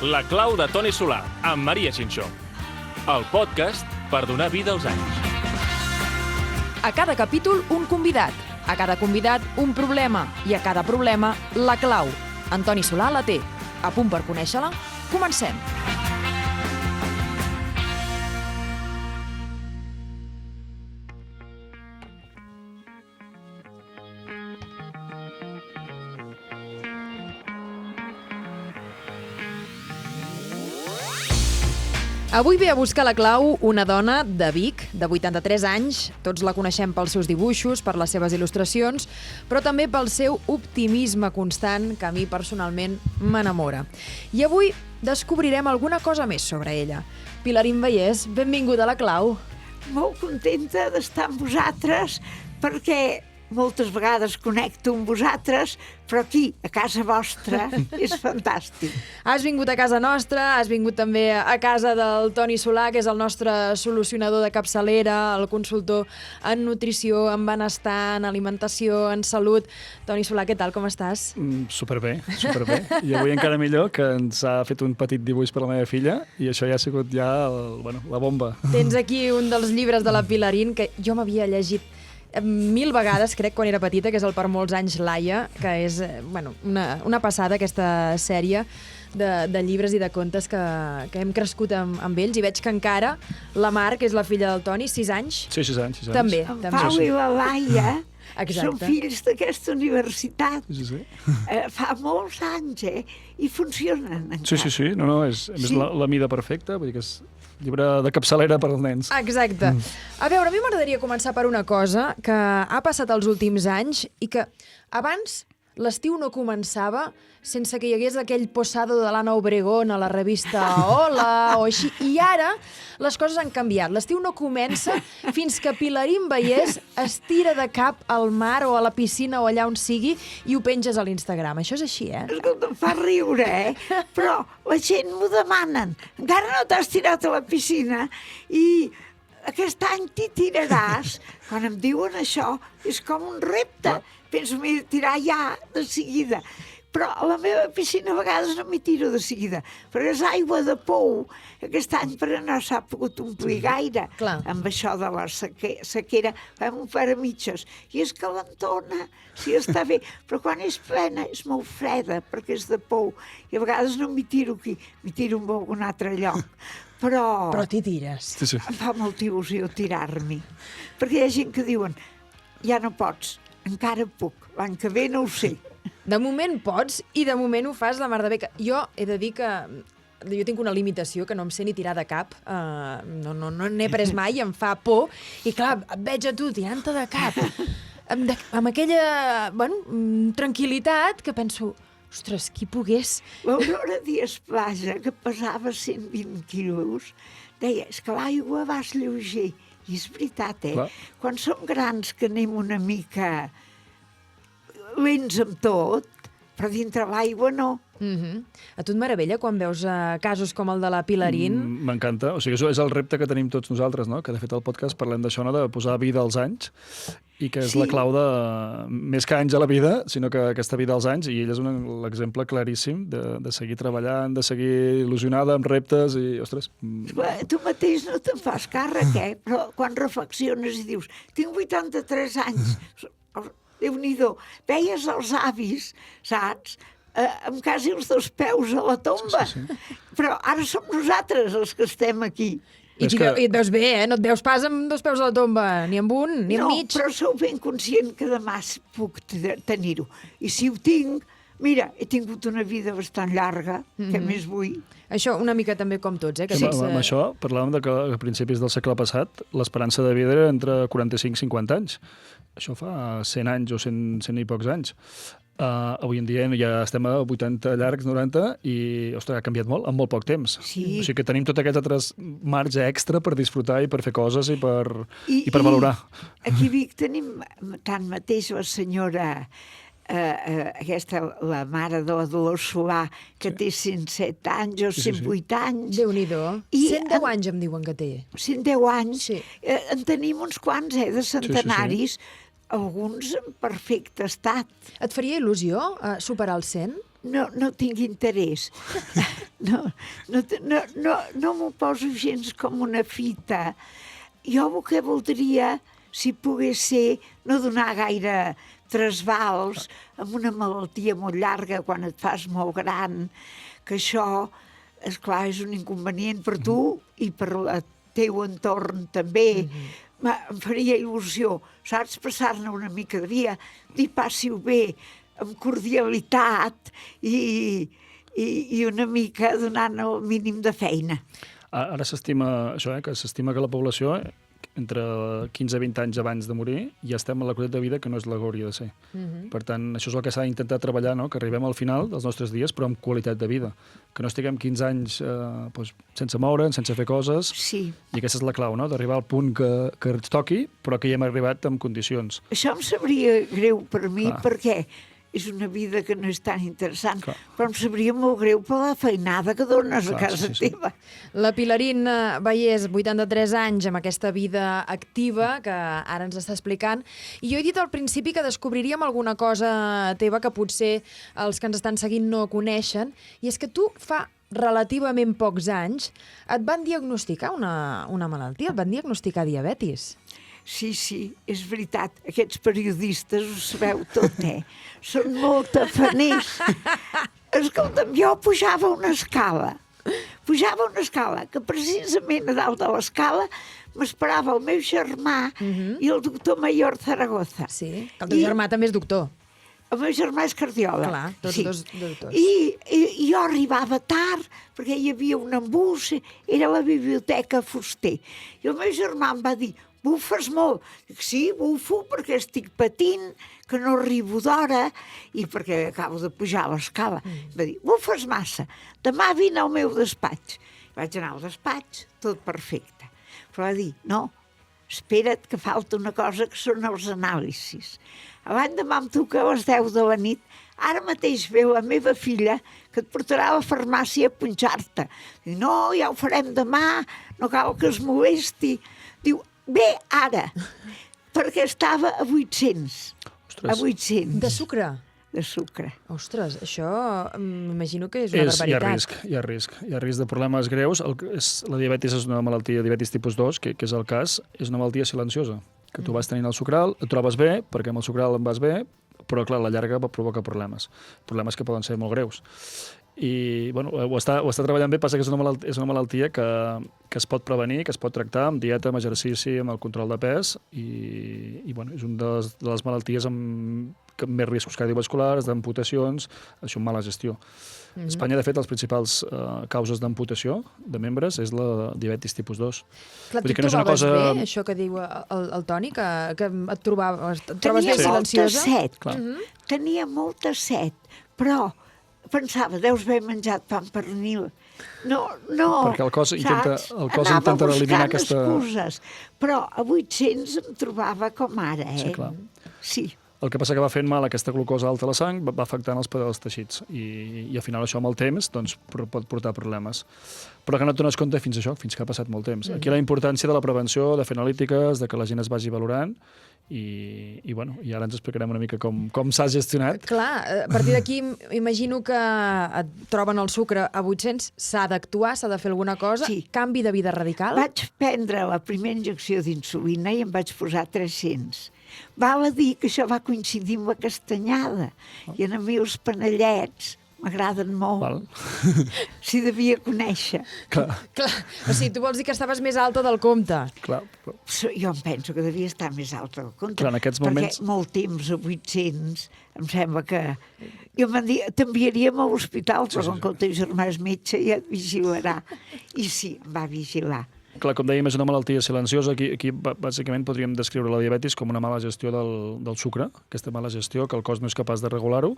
La clau de Toni Solà, amb Maria Xinxó. El podcast per donar vida als anys. A cada capítol, un convidat. A cada convidat, un problema. I a cada problema, la clau. En Toni Solà la té. A punt per conèixer-la? Comencem. Avui ve a buscar la clau una dona de Vic, de 83 anys. Tots la coneixem pels seus dibuixos, per les seves il·lustracions, però també pel seu optimisme constant, que a mi personalment m'enamora. I avui descobrirem alguna cosa més sobre ella. Pilarín Vallès, benvinguda a la clau. Molt contenta d'estar amb vosaltres, perquè moltes vegades connecto amb vosaltres, però aquí, a casa vostra, és fantàstic. Has vingut a casa nostra, has vingut també a casa del Toni Solà, que és el nostre solucionador de capçalera, el consultor en nutrició, en benestar, en alimentació, en salut. Toni Solà, què tal, com estàs? Superbé, superbé. I avui encara millor, que ens ha fet un petit dibuix per la meva filla, i això ja ha sigut la bomba. Tens aquí un dels llibres de la Pilarín, que jo m'havia llegit 1000 vegades, crec, quan era petita, que és el Per molts anys Laia, que és una passada, aquesta sèrie de llibres i de contes que hem crescut amb ells, i veig que encara la Mar, que és la filla del Toni, 6 anys. Sí, 6 anys. També. En Pau i la Laia són Exacte. fills d'aquesta universitat. Sí. Fa molts anys, I funcionen encara. Sí. No, és la mida perfecta, vull dir que és llibre de capçalera per als nens. Exacte. A veure, a mi m'agradaria començar per una cosa que ha passat els últims anys i que abans l'estiu no començava sense que hi hagués aquell posado de l'Anna Obregón a la revista Hola o així. I ara les coses han canviat. L'estiu no comença fins que Pilarín Vallès es tira de cap al mar o a la piscina o allà on sigui i ho penges a l'Instagram. Això és així, Escolta, em fa riure, Però la gent m'ho demanen. Encara no t'has tirat a la piscina i aquest any t'hi tiraràs. Quan em diuen això, és com un repte. Penso, m'he de tirar ja, de seguida. Però a la meva piscina a vegades no m'hi tiro de seguida, però és aigua de pou. Aquest any però no s'ha pogut omplir gaire. Clar. Amb això de la sequera, fem un per a mitges. I és calentona, sí, està bé, però quan és plena és molt freda, perquè és de pou. I a vegades no m'hi tiro aquí, m'hi tiro en algun altre lloc. Però Però t'hi tires. Sí. em fa molta il·lusió tirar-m'hi. Perquè hi ha gent que diuen, ja no pots, encara puc, l'any que ve no ho sé. De moment pots i de moment ho fas la mar de bé. Jo he de dir que jo tinc una limitació, que no em sé ni tirar de cap. No n'he pres mai, em fa por. I clar, et veig a tu tirant-te de cap amb aquella tranquil·litat que penso, ostres, qui pogués... L'Aurora Díaz Plaja, que pesava 120 quilos, deia, és que l'aigua vas lleuger. I és veritat, Clar. Quan som grans que anem una mica lents amb tot, però dintre l'aigua no. A tu et meravella quan veus casos com el de la Pilarín? M'encanta. O sigui, això és el repte que tenim tots nosaltres, no? Que de fet al podcast parlem d'això, no? De posar vida als anys, i que és Sí. la clau de més que anys a la vida, sinó que aquesta vida als anys, i ell és l'exemple claríssim de seguir treballant, de seguir il·lusionada amb reptes i, ostres... Esclar, tu mateix no te'n fas càrrec, però quan reflexiones i dius, tinc 83 anys, Déu-n'hi-do, veies els avis, saps?, amb quasi els 2 peus a la tomba. Sí. Però ara som nosaltres els que estem aquí. I et veus bé, no et veus pas amb 2 peus a la tomba, ni amb un, ni no, amb mig. però sou ben conscient que demà puc tenir-ho. I si ho tinc, mira, he tingut una vida bastant llarga, què més vull? Això una mica també com tots, que Sí, sense... amb això parlàvem de que a principis del segle passat l'esperança de vida era entre 45 i 50 anys. Això fa 100 anys o 100 i pocs anys. Avui en dia ja estem a 80 llargs, 90, i, ostres, ha canviat molt en molt poc temps. Sí. O sigui que tenim tot aquest altre marge extra per disfrutar i per fer coses i per valorar. Aquí a Vic tenim tanmateix la senyora aquesta, la mare de la Dolors Solà, que té 107 anys o 108 anys. Déu-n'hi-do. I 110 anys em diuen que té. 110 anys. Sí. En tenim uns quants, de centenaris. alguns en perfecte estat. Et faria il·lusió superar el 100? No tinc interès. No m'ho poso gens com una fita. Jo el que voldria, si pogués ser, no donar gaire trasbals amb una malaltia molt llarga quan et fas molt gran, que això, esclar, és un inconvenient per tu i per el teu entorn també. Em faria il·lusió, saps, passar-ne una mica de dia, dir passi-ho bé, amb cordialitat i una mica donant el mínim de feina. Ara s'estima això, que s'estima que la població, entre 15 i 20 anys abans de morir, ja estem en la qualitat de vida que no és la que hauria de ser. Per tant, això és el que s'ha d'intentar treballar, no? Que arribem al final dels nostres dies, però amb qualitat de vida. Que no estiguem 15 anys sense moure'n, sense fer coses. Sí. I aquesta és la clau, no? D'arribar al punt que ens toqui, però que hi hem arribat en condicions. Això em sabria greu per mi, perquè és una vida que no és tan interessant, però em sabria molt greu per la feinada que dones a casa teva. La Pilarín Vallès, 83 anys, amb aquesta vida activa que ara ens està explicant. I jo he dit al principi que descobriríem alguna cosa teva que potser els que ens estan seguint no coneixen, i és que tu fa relativament pocs anys et van diagnosticar una malaltia, et van diagnosticar diabetis. Sí, és veritat. Aquests periodistes ho sabeu tot, Són molt tafaners. Escolta'm, jo pujava una escala, que precisament a dalt de l'escala m'esperava el meu germà i el doctor Mayor Zaragoza. Sí, el teu germà també és doctor. El meu germà és cardiòleg. Clar, tots dos doctors. I jo arribava tard, perquè hi havia un embús, era la biblioteca Fuster. I el meu germà em va dir: bufes molt. Dic, sí, bufo perquè estic patint, que no arribo d'hora i perquè acabo de pujar a l'escala. Va dir, bufes massa, demà vine al meu despatx. Vaig anar al despatx, tot perfecte. Però va dir, no, espera't que falta una cosa que són els anàlisis. Abans demà em truca a les 10 de la nit, ara mateix veu la meva filla que et portarà a la farmàcia a punxar-te. Diu, no, ja ho farem demà, no cal que es molesti. Diu, bé, ara, perquè estava a 800. Ostres. A 800. De sucre? De sucre. Ostres, això m'imagino que és una barbaritat. Hi ha risc de problemes greus. La diabetis és una malaltia, diabetis tipus 2, que és el cas, és una malaltia silenciosa, que tu vas tenint el sucral, et trobes bé, perquè amb el sucral em vas bé, però, clar, a la llarga provoca problemes que poden ser molt greus. I, bueno, ho està treballant bé, passa que és una malaltia que es pot prevenir, que es pot tractar amb dieta, amb exercici, amb el control de pes, i bueno, és una de les malalties amb més riscos cardiovasculars, d'amputacions, això amb mala gestió. A Espanya, de fet, les principals causes d'amputació de membres és la diabetis tipus 2. Clar, tu et trobaves bé, això que diu el Toni, que et trobes bé silenciosa? Tenia molta set, però pensava, deus haver menjat pa amb pernil. No, perquè el cos intenta eliminar aquesta... Anava buscant excuses, però a 800 em trobava com ara, Sí, clar. Sí. El que passa que va fent mal aquesta glucosa alta a la sang, va afectant els teixits, i al final això amb el temps doncs, pot portar problemes. Però que no et dones compte fins que ha passat molt temps. Aquí la importància de la prevenció, de fer analítiques, de que la gent es vagi valorant, i ara ens explicarem una mica com s'ha gestionat. Clar, a partir d'aquí imagino que et troben el sucre a 800, s'ha d'actuar, s'ha de fer alguna cosa, canvi de vida radical? Vaig prendre la primera injecció d'insulina i em vaig posar 300. Val a dir que això va coincidir amb la castanyada, i a mi els panellets m'agraden molt. S'hi devia conèixer. Clar. O sigui, tu vols dir que estaves més alta del compte? Clar. Jo em penso que devia estar més alta del compte. Clar, en aquests moments... Perquè molt temps a 800, em sembla que... Jo m'han dit, t'enviaríem a l'hospital, però com que el teu germà és metge ja et vigilarà. I sí, em va vigilar. Clar, com dèiem, és una malaltia silenciosa. Aquí bàsicament podríem descriure la diabetis com una mala gestió del sucre, aquesta mala gestió que el cos no és capaç de regular-ho.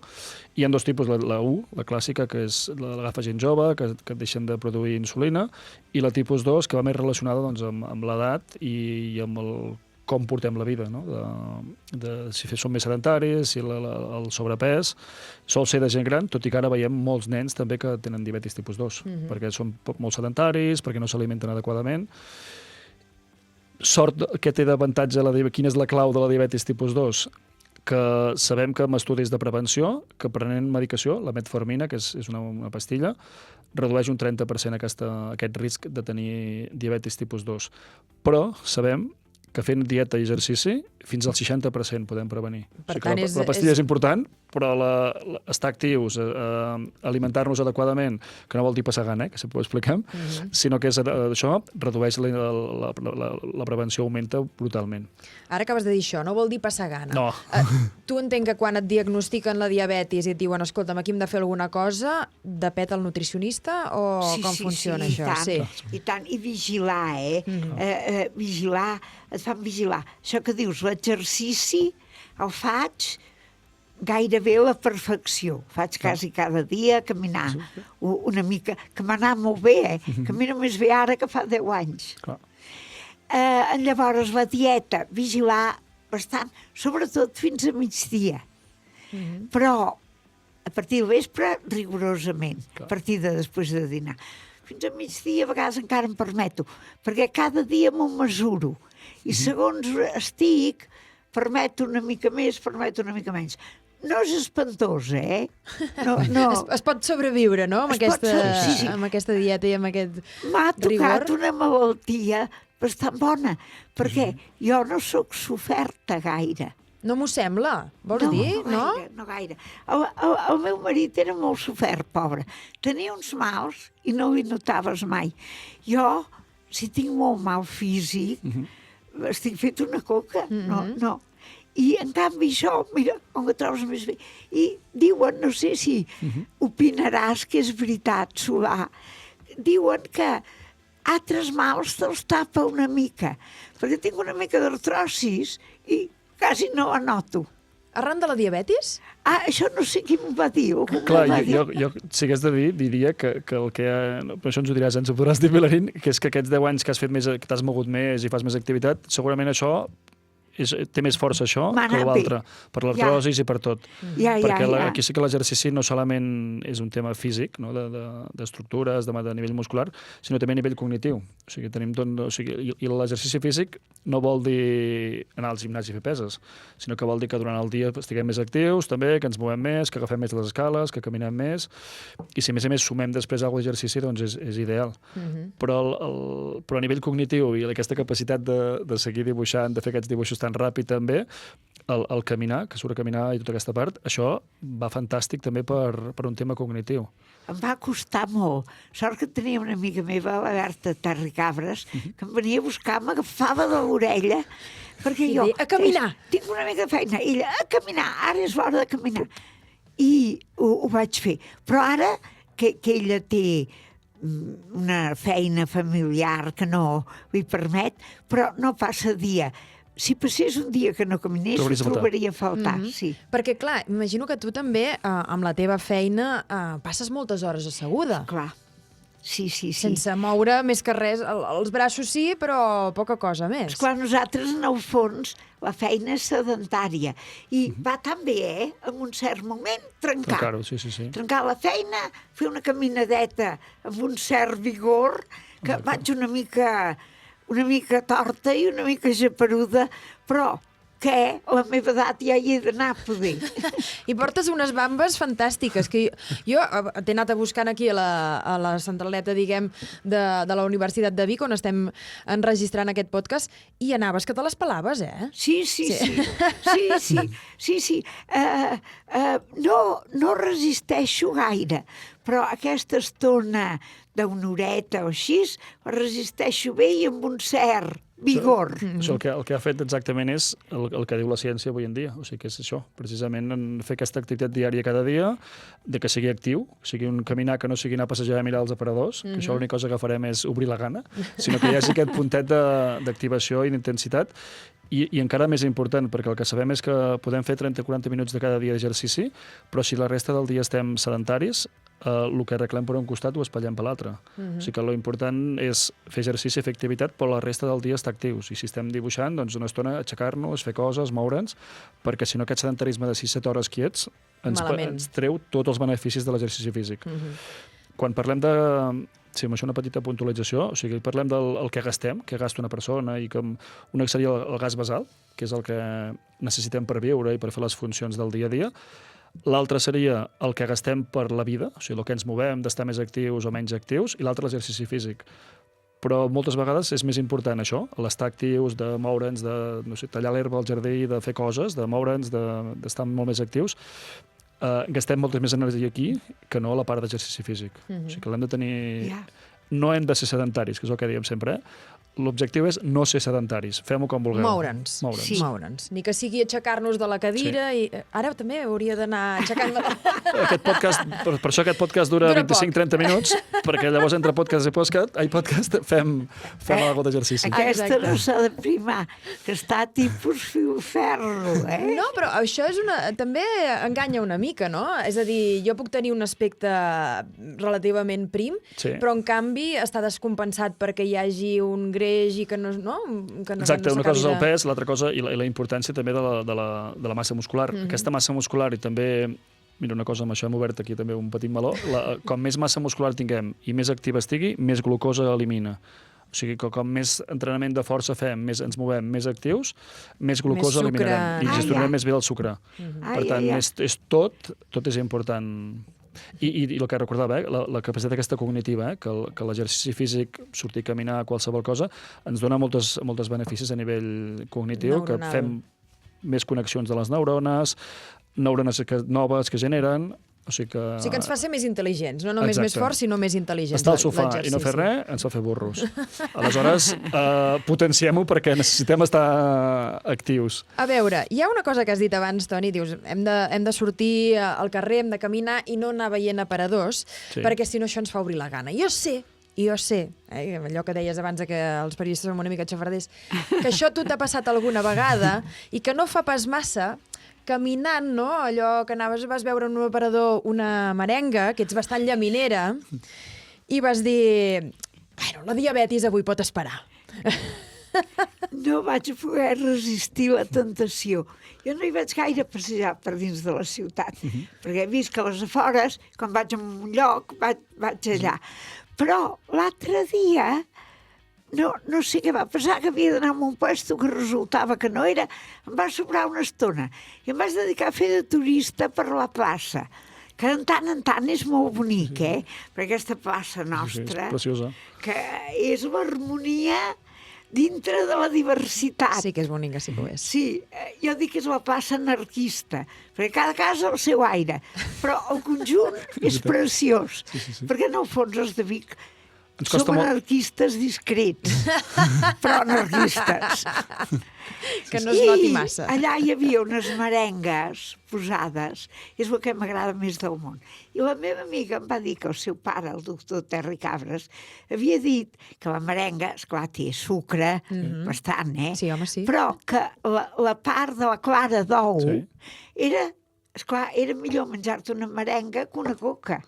Hi ha dos tipus, la U, la clàssica, que és l'agafa gent jove, que deixen de produir insulina, i la tipus 2, que va més relacionada doncs, amb l'edat i amb com portem la vida, no? Si som més sedentaris, si el sobrepès, sol ser de gent gran, tot i que ara veiem molts nens també que tenen diabetis tipus 2, perquè són molt sedentaris, perquè no s'alimenten adequadament. I, bueno, hi ha grans riscos cardiovasculars, que són molt més elevats. I això sort que té d'avantatge quina és la clau de la diabetis tipus 2? Que sabem que amb estudis de prevenció, que prenent medicació, la metformina, que és una pastilla, redueix un 30% aquest risc de tenir diabetis tipus 2. Però sabem que fent dieta i exercici, fins al 60% podem prevenir. Per o sigui tant, que la pastilla és important, però estar actius, alimentar-nos adequadament, que no vol dir passar gana, que sempre ho expliquem, sinó que és això, redueix la prevenció, augmenta brutalment. Ara acabes de dir això, no vol dir passar gana. No. Tu entenc que quan et diagnostiquen la diabetis i et diuen, escolta'm, aquí hem de fer alguna cosa, depèn el nutricionista o com funciona això? I tant, i vigilar, vigilar, et fan vigilar. Això que dius, l'exercici el faig gairebé a la perfecció. Faig quasi cada dia, caminar una mica, que m'ha anat molt bé, camino més bé ara que fa 10 anys. Llavors, la dieta, vigilar bastant, sobretot fins a migdia. Però a partir del vespre, rigorosament, a partir de després de dinar. Fins a migdia, a vegades encara em permeto, perquè cada dia m'ho mesuro. I segons estic, permeto una mica més, permeto una mica menys. No és espantós, No. Es pot sobreviure, no?, amb aquesta dieta i amb aquest rigor. M'ha tocat una malaltia bastant bona, perquè jo no sóc soferta gaire. No m'ho sembla, vols dir? No gaire. El meu marit era molt sofert, pobre. Tenia uns mals i no hi notaves mai. Jo, si tinc molt mal físic, estic fet una coca. No. I, en canvi, això, mira, com que trobes més bé. I diuen, no sé si opinaràs que és veritat, Solà, diuen que altres mals te'ls tapa una mica, perquè tinc una mica d'artrosis i quasi no la noto. Arran de la diabetis? Això no sé qui m'ho va dir. Clar, jo si hagués de dir, diria que el que... Però això ens ho diràs, ens ho podràs dir, Vilarín, que és que aquests 10 anys que has fet més, que t'has mogut més i fas més activitat, segurament això té més força això que l'altre, per l'artrosis i per tot. Perquè aquí sí que l'exercici no solament és un tema físic, no? d'estructures, de nivell muscular, sinó també a nivell cognitiu. O sigui, i l'exercici físic no vol dir anar al gimnàs i fer peses, sinó que vol dir que durant el dia estiguem més actius, també, que ens movem més, que agafem més les escales, que caminem més, i si a més sumem després alguna d'exercici, doncs és ideal. Però a nivell cognitiu i aquesta capacitat de seguir dibuixant, de fer aquests dibuixos tan ràpid també, el caminar, que surt a caminar i tota aquesta part, això va fantàstic també per un tema cognitiu. Em va costar molt. Sort que tenia una amiga meva, la Berta Terricabres, que em venia a buscar, m'agafava de l'orella, perquè jo... A caminar! Tinc una mica de feina. Ella, a caminar, ara és l'hora de caminar. I ho vaig fer. Però ara que ella té una feina familiar que no li permet, però no passa dia. Si passés un dia que no caminés, ho trobaria a faltar, sí. Perquè, clar, imagino que tu també, amb la teva feina, passes moltes hores asseguda. Clar, sí. Sense moure més que res, els braços sí, però poca cosa més. Esclar, nosaltres, en el fons, la feina és sedentària. I va tan bé, en un cert moment, trencar. Trencar-ho, sí. Trencar la feina, fer una caminadeta amb un cert vigor, que vaig una mica torta i una mica geperuda, però que a la meva edat ja hi he d'anar a poder. I portes unes bambes fantàstiques, que jo t'he anat a buscar aquí a la centraleta, diguem, de la Universitat de Vic, on estem enregistrant aquest podcast, i anaves que te les pelaves, Sí. No resisteixo gaire, però aquesta estona d'una horeta o així, resisteixo bé i amb un cert vigor. Això el que ha fet exactament és el que diu la ciència avui en dia. O sigui que és això, precisament fer aquesta activitat diària cada dia, de que sigui actiu, sigui un caminar que no sigui anar a passejar a mirar els aparadors, que això l'única cosa que farem és obrir la gana, sinó que hi hagi aquest puntet d'activació i d'intensitat. I encara més important, perquè el que sabem és que podem fer 30-40 minuts de cada dia d'exercici, però si la resta del dia estem sedentaris, el que arreglem per un costat ho espatllem per l'altre. O sigui que l'important és fer exercici, fer activitat, però la resta del dia estar actius. I si estem dibuixant, doncs una estona aixecar-nos, fer coses, moure'ns, perquè si no aquest sedentarisme de 6-7 hores quiets ens treu tots els beneficis de l'exercici físic. Quan parlem Sí, amb això una petita puntualització. O sigui, parlem del que gastem, que gasta una persona, i que una seria el gas basal, que és el que necessitem per viure i per fer les funcions del dia a dia. L'altre seria el que gastem per la vida, o sigui, el que ens movem, d'estar més actius o menys actius, i l'altre l'exercici físic. Però moltes vegades és més important això, l'estar actius, de moure'ns, de no sé, tallar l'herba al jardí, de fer coses, de moure'ns, d'estar molt més actius. Gastem molta més energia aquí que no a la part d'exercici físic. O sigui que l'hem de tenir... No hem de ser sedentaris, que és el que diem sempre, L'objectiu és no ser sedentaris. Fem-ho com vulgueu. Moure'ns. Sí. Moure'ns. Ni que sigui aixecar-nos de la cadira i... Ara també hauria d'anar aixecant... Aquest podcast, per això aquest podcast dura 25-30 minuts, perquè llavors entre podcast i podcast fem alguna d'exercici. Aquesta no s'ha de primar, que està tipus ferro, No, però això és també enganya una mica, no? És a dir, jo puc tenir un aspecte relativament prim, però en canvi està descompensat perquè hi hagi un greix i que no Exacte, una cosa és el pes, l'altra cosa i la importància també de la massa muscular. Aquesta massa muscular i també, mira una cosa, amb això hem obert aquí també un petit meló, com més massa muscular tinguem i més activa estigui, més glucosa elimina. O sigui que com més entrenament de força fem, més ens movem, més actius, més glucosa eliminarem i gestionarem més bé el sucre. Per tant, tot és important. I el que recordava, la capacitat aquesta cognitiva, que l'exercici físic, sortir a caminar, qualsevol cosa, ens dona molts beneficis a nivell cognitiu, que fem més connexions de les neurones noves que generen. O sigui que ens fa ser més intel·ligents, no només més forts, sinó més intel·ligents. Estar al sofà i no fer res ens fa fer burros. Aleshores, potenciem-ho perquè necessitem estar actius. A veure, hi ha una cosa que has dit abans, Toni, dius, hem de sortir al carrer, hem de caminar i no anar veient aparadors, perquè si no això ens fa obrir la gana. Jo sé, allò que deies abans que els periodistes som una mica xafarders, que això tu t'ha passat alguna vegada i que no fa pas massa caminant, no? Allò que vas veure en un aparador una merenga, que ets bastant llaminera, i vas dir, bueno, la diabetis avui pot esperar. No vaig poder resistir la tentació. Jo no hi vaig gaire passejar per dins de la ciutat, perquè he vist que a les afores, quan vaig a un lloc, vaig allà. Però l'altre dia... No sé què va passar, que havia d'anar a un puesto que resultava que no era. Em va sobrar una estona i em vaig dedicar a fer de turista per la plaça, que en tant és molt bonic, perquè aquesta plaça nostra, que és l'harmonia dintre de la diversitat. Sí que és bonica, sí que ho és. Sí, jo dic que és la plaça anarquista, perquè cada casa el seu aire, però el conjunt és preciós, perquè en el fons els de Vic som anarquistes discrets, però anarquistes. Que no es noti massa. I allà hi havia unes merengues posades, és el que m'agrada més del món. I la meva amiga em va dir que el seu pare, el doctor Terri Cabres, havia dit que la merenga, esclar, té sucre, bastant, Sí, home, sí. Però que la part de la clara d'ou era millor menjar-te una merenga que una coca,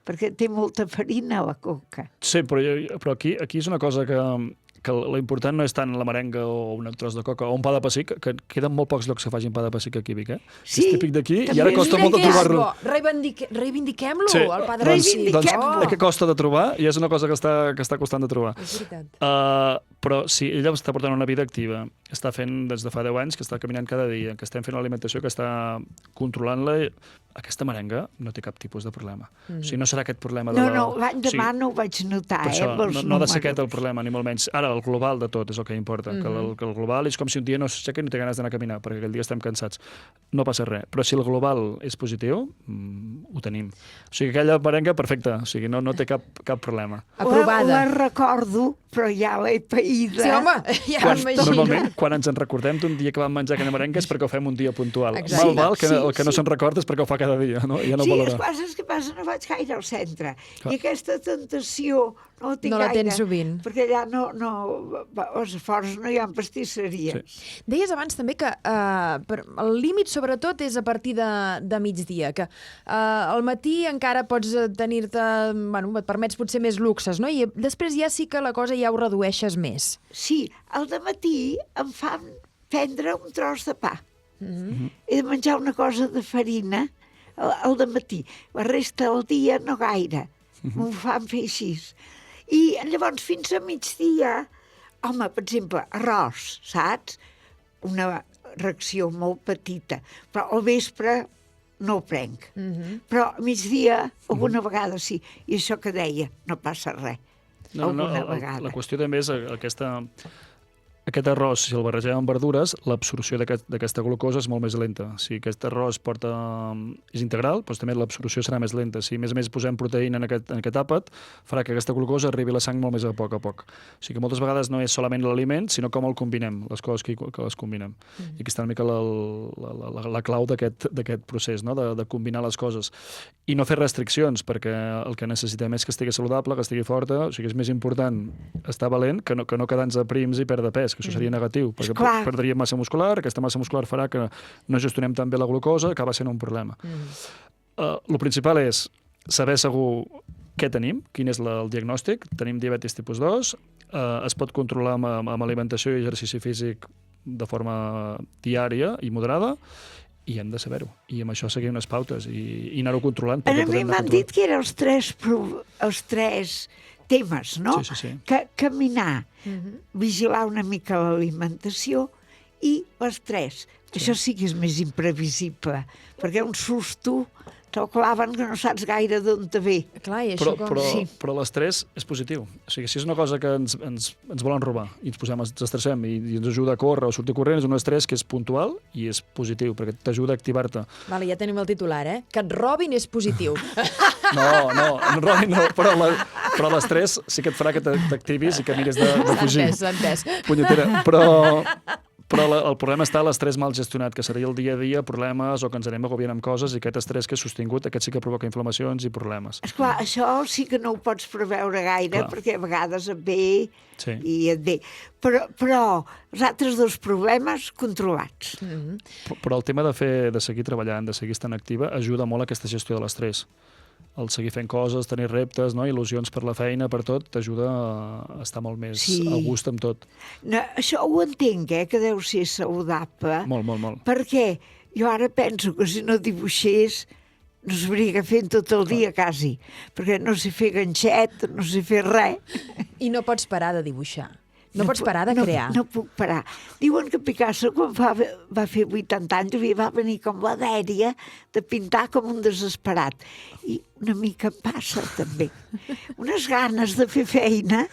perquè té molta farina la coca. Sí, però aquí és una cosa que l'important no és tant la merenga o un tros de coca o un pa de pessic, que queden molt pocs llocs que facin pa de pessic aquí a Vic, Sí, és típic d'aquí i ara costa molt de trobar-lo. Reivindiquem-lo, el pa de pessic. Doncs que costa de trobar i és una cosa que està costant de trobar. És veritat. Però sí, ella està portant una vida activa. Està fent des de fa 10 anys que està caminant cada dia, que estem fent l'alimentació, que està controlant-la. Aquesta merenga no té cap tipus de problema. O sigui, no serà aquest problema de No, l'any demà no ho vaig notar, no ha de ser aquest el problema, ni molt menys. Ara, el global de tot és el que importa, que el global és com si un dia no s'aixeca i no té ganes d'anar a caminar, perquè aquell dia estem cansats. No passa res. Però si el global és positiu, ho tenim. O sigui, aquella merenga, perfecta. O sigui, no té cap problema. Aprovada. La recordo, però ja l'he païda. Sí, home, ja m'imagino. Normalment, quan ens en recordem d'un dia que vam menjar aquella merenga és perquè ho fem un dia puntual. Exacte. Mal val que el que no se'n recorda és perquè ho fa cada dia, no? Ja no valora. Sí, que passa, no vaig gaire al centre. I aquesta tentació no la tinc gaire. No la tens sovint. Perquè allà als afores no hi ha pastisseries. Sí. Deies abans també que el límit sobretot és a partir de migdia, que al matí encara pots tenir-te, et permets potser més luxes, no? I després ja sí que la cosa ja ho redueixes més. Sí, al dematí em fan prendre un tros de pa. He de menjar una cosa de farina al dematí. La resta del dia no gaire. m'ho fan fer així. I llavors fins a migdia, home, per exemple, arròs, saps? Una reacció molt petita, però al vespre no ho prenc. Però a migdia, alguna vegada sí. I això que deia, no passa res. Alguna vegada. La qüestió també és aquest arròs, si el barregem amb verdures, l'absorció d'aquesta glucosa és molt més lenta. Si aquest arròs és integral, doncs també l'absorció serà més lenta. Si a més posem proteïna en aquest àpat, farà que aquesta glucosa arribi a la sang molt més a poc. O sigui que moltes vegades no és solament l'aliment, sinó com el combinem, les coses que les combinem. I aquí està una mica la clau d'aquest procés, no? De combinar les coses. I no fer restriccions, perquè el que necessitem és que estigui saludable, que estigui forta. O sigui que és més important estar valent que no quedar-nos a prims i perdre pes, que això seria negatiu, perquè perdríem massa muscular, aquesta massa muscular farà que no gestionem tan bé la glucosa, acaba sent un problema. El principal és saber segur què tenim, quin és el diagnòstic. Tenim diabetis tipus 2, es pot controlar amb alimentació i exercici físic de forma diària i moderada, i hem de saber-ho. I amb això seguir unes pautes i anar-ho controlant. A mi m'han dit que eren els tres temes, no? Sí. Caminar, vigilar una mica l'alimentació i l'estrès. Això sí que és més imprevisible, perquè un susto te'l claven que no saps gaire d'on te ve. Clar, i això però l'estrès és positiu. O sigui, si és una cosa que ens volen robar i ens estressem i ens ajuda a córrer o sortir corrent, és un estrès que és puntual i és positiu, perquè t'ajuda a activar-te. Vale, ja tenim el titular, Que et robin és positiu. No, però l'estrès sí que et farà que t'activis i que miris de fugir. S'ha entès. Punyetera. Però el problema està a l'estrès mal gestionat, que seria el dia a dia, problemes, o que ens anem agobiant amb coses, i aquest estrès que és sostingut, aquest sí que provoca inflamacions i problemes. Esclar, això sí que no ho pots preveure gaire, perquè a vegades et ve i et ve. Però els altres dos problemes controlats. Però el tema de seguir treballant, de seguir estant activa, ajuda molt a aquesta gestió de l'estrès. El seguir fent coses, tenir reptes, no? Il·lusions per la feina, per tot, t'ajuda a estar molt més a gust amb tot. No, això ho entenc, que deu ser saludable. Molt. Perquè jo ara penso que si no dibuixés no sabria fent tot el dia, quasi. Perquè no sé fer ganxet, no sé fer res. I no pots parar de dibuixar. No pots parar de crear. No puc parar. Diuen que Picasso, quan va fer 80 anys, va venir com la dèria de pintar com un desesperat. I una mica passa, també. Unes ganes de fer feina.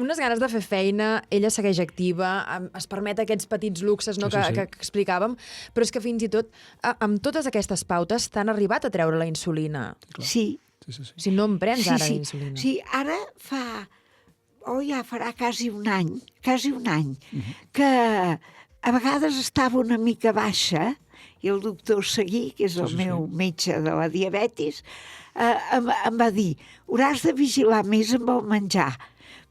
Unes ganes de fer feina, ella segueix activa, es permet aquests petits luxes que explicàvem, però és que fins i tot, amb totes aquestes pautes, t'han arribat a treure la insulina. Sí. Si no em prens ara la insulina. Sí, ara ja farà quasi un any, que a vegades estava una mica baixa, i el doctor Seguí, que és el meu metge de la diabetis, em va dir, hauràs de vigilar més amb el menjar,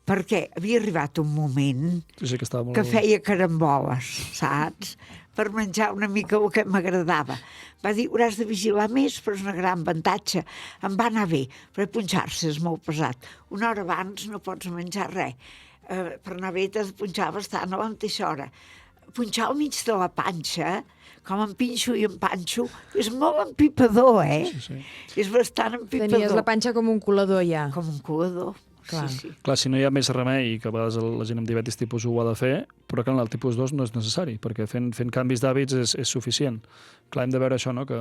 perquè havia arribat un moment que feia caramboles, saps? Per menjar una mica el que m'agradava. Va dir, hauràs de vigilar més, però és un gran avantatge. Em va anar bé, però punxar-se és molt pesat. Una hora abans no pots menjar res. Per anar bé t'has de punxar bastant a la mateixa hora. Punxar al mig de la panxa, com em pinxo i em panxo, és molt empipador, És bastant empipador. Tenies la panxa com un colador, ja. Com un colador. Clar, si no hi ha més remei, que a vegades la gent amb diabetis tipus 1 ho ha de fer, però que en el tipus 2 no és necessari, perquè fent canvis d'hàbits és suficient. Clar, hem de veure això, no? Que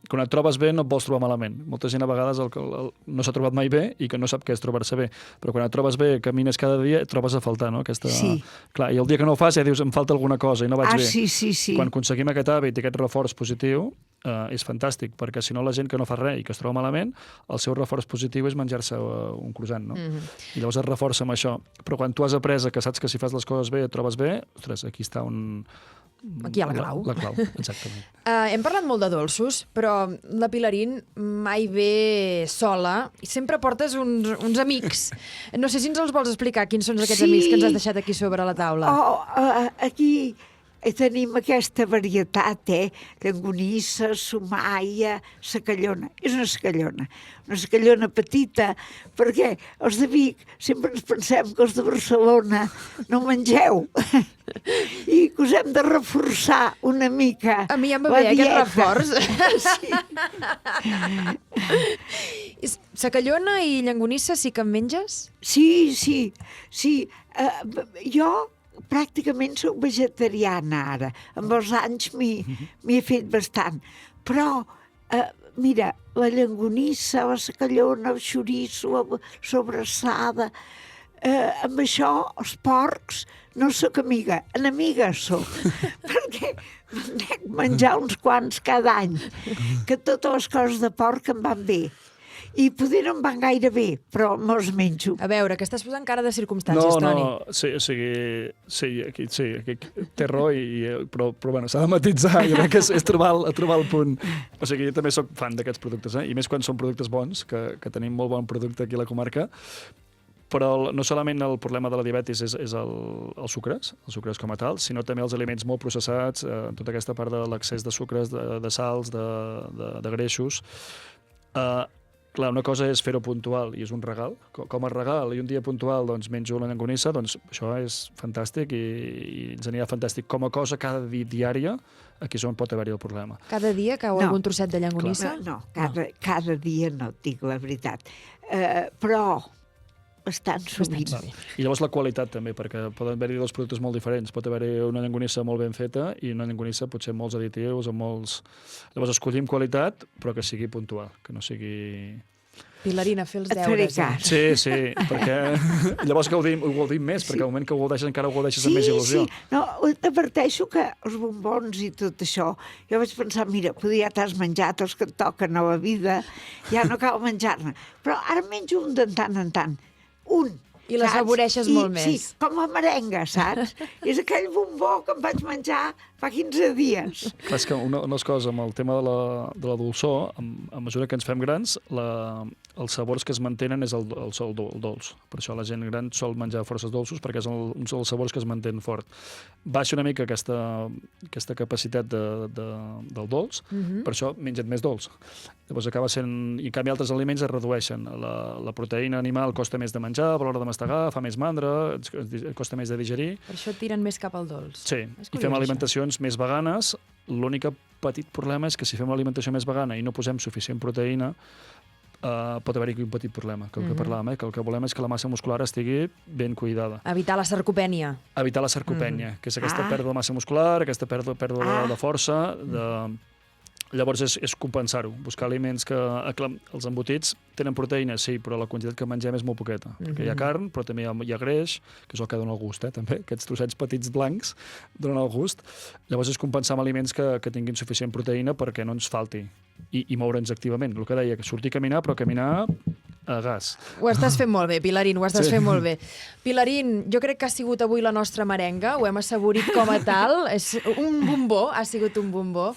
quan et trobes bé no et vols trobar malament. Molta gent a vegades no s'ha trobat mai bé i que no sap què és trobar-se bé, però quan et trobes bé, camines cada dia, et trobes a faltar, no? Clar, i el dia que no ho fas ja dius, em falta alguna cosa i no vaig bé. Sí. Quan aconseguim aquest hàbit i aquest reforç positiu, és fantàstic, perquè si no la gent que no fa res i que es troba malament, el seu reforç positiu és menjar-se un croissant, no? I llavors es reforça amb això. Però quan tu has après que saps que si fas les coses bé et trobes bé, ostres, aquí està Aquí hi ha la clau. La clau, exactament. Hem parlat molt de dolços, però la Pilarín mai ve sola i sempre portes uns amics. No sé si ens els vols explicar, quins són aquests amics que ens has deixat aquí sobre la taula. Aquí tenim aquesta varietat, Llonganissa, Somaia, Secallona. És una secallona petita, perquè els de Vic sempre ens pensem que els de Barcelona no mengeu i que us hem de reforçar una mica la dieta. A mi ja em va bé aquest reforç. Sacallona i llangonissa sí que en menges? Sí. Jo pràcticament soc vegetariana ara. Amb els anys m'hi he fet bastant. Però, mira, la llangonissa, la sacallona, el xoriço, la sobrassada... amb això, els porcs, no sóc amiga, enemiga sóc, perquè me'n dec menjar uns quants cada any, que totes les coses de porc em van bé. I poder no em van gaire bé, però me'ls menjo. A veure, que estàs posant cara de circumstàncies, Toni. Sí, o sigui, aquí té raó, però bueno, s'ha de matitzar, jo crec que és trobar el punt. O sigui, jo també soc fan d'aquests productes, i més quan són productes bons, que tenim molt bon producte aquí a la comarca, però no solament el problema de la diabetis és els sucres com a tal, sinó també els aliments molt processats, tota aquesta part de l'excés de sucres, de sals, de greixos. Clar, una cosa és fer-ho puntual i és un regal. Com a regal i un dia puntual doncs, menjo la llangonissa, doncs això és fantàstic i ens anirà fantàstic. Com a cosa cada dia diària, aquí és on pot haver-hi el problema. Cada dia cau algun trosset de llangonissa? No, cada dia no et dic la veritat. Però bastant sovint. I llavors la qualitat també, perquè poden haver-hi dos productes molt diferents. Pot haver-hi una llangonissa molt ben feta i una llangonissa potser amb molts additius, amb molts... Llavors escollim qualitat, però que sigui puntual, que no sigui... Pilarina, fer els deures. Sí, perquè llavors ho gaudim més, perquè al moment que ho gaudeixes encara ho gaudeixes amb més il·lusió. Sí, no, t'adverteixo que els bombons i tot això, jo vaig pensar, mira, ja t'has menjat els que et toquen a la vida, ja no cal menjar-ne. Però ara menjo un de tant en tant. I les saboreixes molt més. Sí, com la merenga, saps? És aquell bombó que em vaig menjar fa 15 dies. Clar, és que una de les coses amb el tema de la dolçor, a mesura que ens fem grans, els sabors que es mantenen és el dolç. Per això la gent gran sol menjar forces dolços, perquè és un dels sabors que es mantén fort. Baixa una mica aquesta capacitat del dolç, per això mengen més dolç. Llavors acaba sent... I en canvi altres aliments es redueixen. La proteïna animal costa més de menjar, a l'hora de mastegar, fa més mandra, costa més de digerir. Per això tiren més cap al dolç. Sí, i fem alimentacions més veganes. L'únic petit problema és que si fem l'alimentació més vegana i no posem suficient proteïna, pot haver-hi un petit problema, que el que parlàvem, que el que volem és que la massa muscular estigui ben cuidada. Evitar la sarcopènia. Evitar la sarcopènia, que és aquesta pèrdua de massa muscular, aquesta pèrdua de força, Llavors és compensar-ho, buscar aliments que... Els embotits tenen proteïna, sí, però la quantitat que mengem és molt poqueta. Perquè hi ha carn, però també hi ha greix, que és el que dona el gust, també. Aquests trossets petits blancs donen el gust. Llavors és compensar amb aliments que tinguin suficient proteïna perquè no ens falti. I moure'ns activament. El que deia, sortir a caminar, però caminar a gas. Ho estàs fent molt bé, Pilarín, ho estàs fent molt bé. Pilarín, jo crec que ha sigut avui la nostra merenga, ho hem assaborit com a tal. És un bombó, ha sigut un bombó.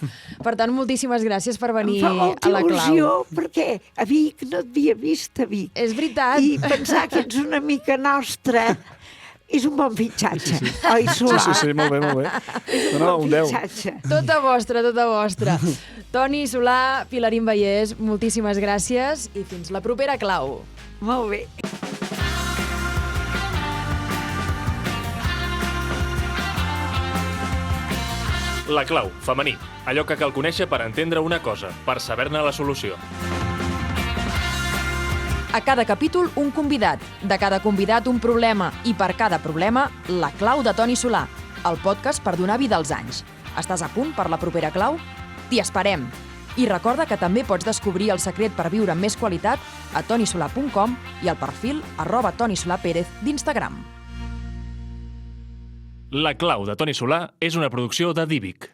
Per tant, moltíssimes gràcies per venir a La Clau. Em fa molta il·lusió, perquè a Vic no et havia vist a Vic. És veritat. I pensar que ets una mica nostra és un bon fitxatge. Oi, Solà? Sí, molt bé. És un bon fitxatge. Tota vostra. Toni Solà, Pilarín Vallès, moltíssimes gràcies i fins la propera Clau. Molt bé. La Clau, femení. Allò que cal conèixer per entendre una cosa, per saber-ne la solució. A cada capítol, un convidat. De cada convidat, un problema. I per cada problema, La Clau de Toni Solà. El podcast per donar vida als anys. Estàs a punt per la propera Clau? T'hi esperem! I recorda que també pots descobrir el secret per viure amb més qualitat a tonisolà.com i al perfil @tonisolapérez d'Instagram. La Clau de Toni Solà és una producció de Divic.